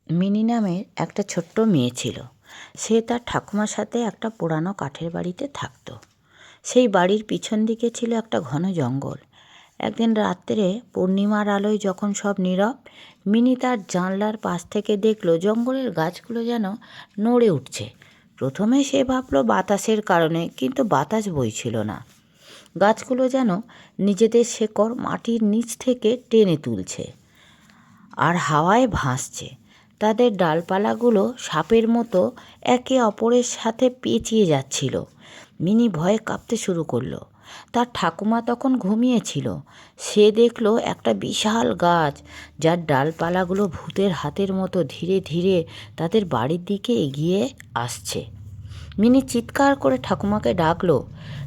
Mini নামের একটা ছোট্ট মেয়ে ছিল। সে তার ঠাকুমার সাথে একটা পুরানো কাঠের বাড়িতে থাকতো। সেই বাড়ির পিছন দিকে ছিল একটা ঘন জঙ্গল। একদিন রাত্রে পূর্ণিমার আলোয় যখন সব নীরব, মিনি তার জানলার পাশ থেকে দেখলো জঙ্গলের গাছগুলো যেন নড়ে উঠছে। প্রথমে সে ভাবলো বাতাসের কারণে, কিন্তু বাতাস বইছিল না। গাছগুলো যেন নিজেদের শেকড় মাটির নিচ থেকে টেনে তুলছে আর হাওয়ায় ভাসছে। তাদের ডালপালাগুলো সাপের মতো একে অপরের সাথে পেঁচিয়ে যাচ্ছিল। মিনি ভয়ে কাঁপতে শুরু করলো। তার ঠাকুমা তখন ঘুমিয়েছিল। সে দেখলো একটা বিশাল গাছ, যার ডালপালাগুলো ভূতের হাতের মতো ধীরে ধীরে তাদের বাড়ির দিকে এগিয়ে আসছে। মিনি চিৎকার করে ঠাকুমাকে ডাকলো।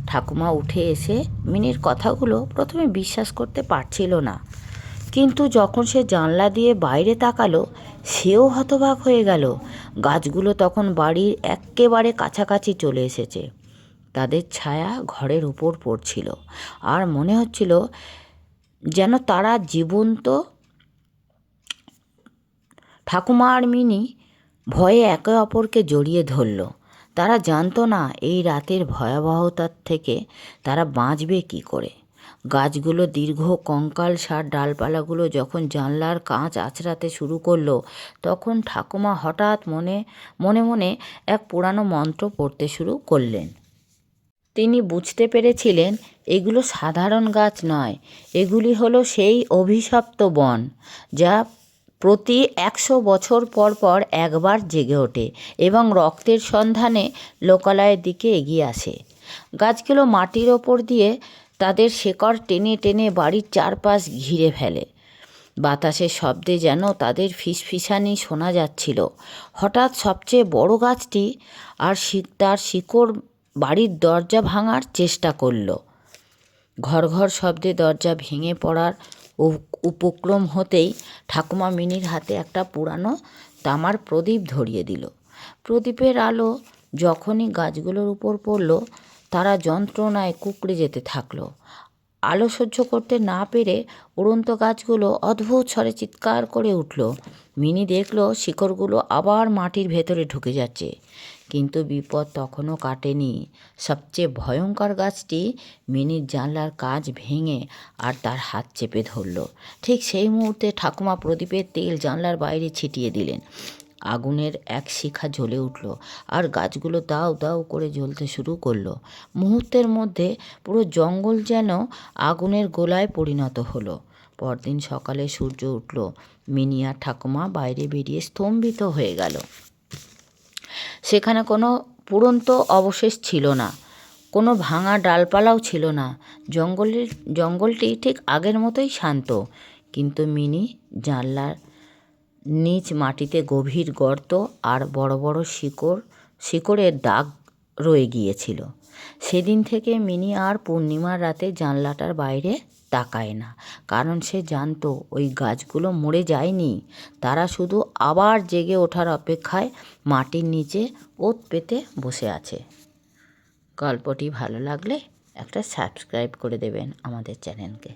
ঠাকুমা উঠে এসে মিনির কথাগুলো প্রথমে বিশ্বাস করতে পারছিল না, কিন্তু যখন সে জানলা দিয়ে বাইরে তাকালো, সেও হতবাক হয়ে গেল। গাছগুলো তখন বাড়ির একেবারে কাছাকাছি চলে এসেছে। তাদের ছায়া ঘরের উপর পড়ছিল, আর মনে হচ্ছিল যেন তারা জীবন্ত। ঠাকুমা আর মিনি ভয়ে একে অপরকে জড়িয়ে ধরল। তারা জানতো না এই রাতের ভয়াবহতার থেকে তারা বাঁচবে কী করে। গাছগুলো দীর্ঘ কঙ্কালসার ডালপালাগুলো যখন জানলার কাঁচ আঁচড়াতে শুরু করলো, তখন ঠাকুমা হঠাৎ মনে মনে এক পুরানো মন্ত্র পড়তে শুরু করলেন। তিনি বুঝতে পেরেছিলেন এগুলো সাধারণ গাছ নয়, এগুলি হলো সেই অভিশপ্ত বন, যা প্রতি 100 বছর পর পর একবার জেগে ওঠে এবং রক্তের সন্ধানে লোকালয়ের দিকে এগিয়ে আসে। গাছগুলো মাটির ওপর দিয়ে তাদের শেকড় টেনে টেনে বাড়ির চারপাশ ঘিরে ফেলে। বাতাসের শব্দে যেন তাদের ফিসফিসানি শোনা যাচ্ছিল। হঠাৎ সবচেয়ে বড় গাছটি আর তার শিকড় বাড়ির দরজা ভাঙার চেষ্টা করল। ঘর ঘর শব্দে দরজা ভেঙে পড়ার উপক্রম হতেই ঠাকুমা মিনির হাতে একটা পুরানো তামার প্রদীপ ধরিয়ে দিল। প্রদীপের আলো যখনই গাছগুলোর উপর পড়ল, তারা যন্ত্রণায় কুঁকড়ে যেতে থাকলো। আলো সহ্য করতে না পেরে উড়ন্ত গাছগুলো অদ্ভুত স্বরে চিৎকার করে উঠল। মিনি দেখলো শিকড়গুলো আবার মাটির ভেতরে ঢুকে যাচ্ছে, কিন্তু বিপদ তখনও কাটেনি। সবচেয়ে ভয়ঙ্কর গাছটি মিনির জানলার কাঁচ ভেঙে আর তার হাত চেপে ধরল। ঠিক সেই মুহূর্তে ঠাকুমা প্রদীপের তেল জানলার বাইরে ছিটিয়ে দিলেন। আগুনের এক শিখা জ্বলে উঠল, আর গাছগুলো দাউ দাউ করে জ্বলতে শুরু করলো। মুহূর্তের মধ্যে পুরো জঙ্গল যেন আগুনের গোলায় পরিণত হলো। পরদিন সকালে সূর্য উঠল। মিনি আর ঠাকুমা বাইরে বেরিয়ে স্তম্ভিত হয়ে গেল। সেখানে কোনো পুরন্ত অবশেষ ছিল না, কোনো ভাঙা ডালপালাও ছিল না। জঙ্গলটি ঠিক আগের মতোই শান্ত, কিন্তু মিনি জানলার নিচ মাটিতে গভীর গর্ত আর বড় বড় শিকড়ের দাগ রয়ে গিয়েছিল। সেদিন থেকে মিনি আর পূর্ণিমার রাতে জানলাটার বাইরে তাকায় না, কারণ সে জানতো ওই গাছগুলো মরে যায়নি, তারা শুধু আবার জেগে ওঠার অপেক্ষায় মাটির নিচে ওত পেতে বসে আছে। গল্পটি ভালো লাগলে একটা সাবস্ক্রাইব করে দেবেন আমাদের চ্যানেলকে।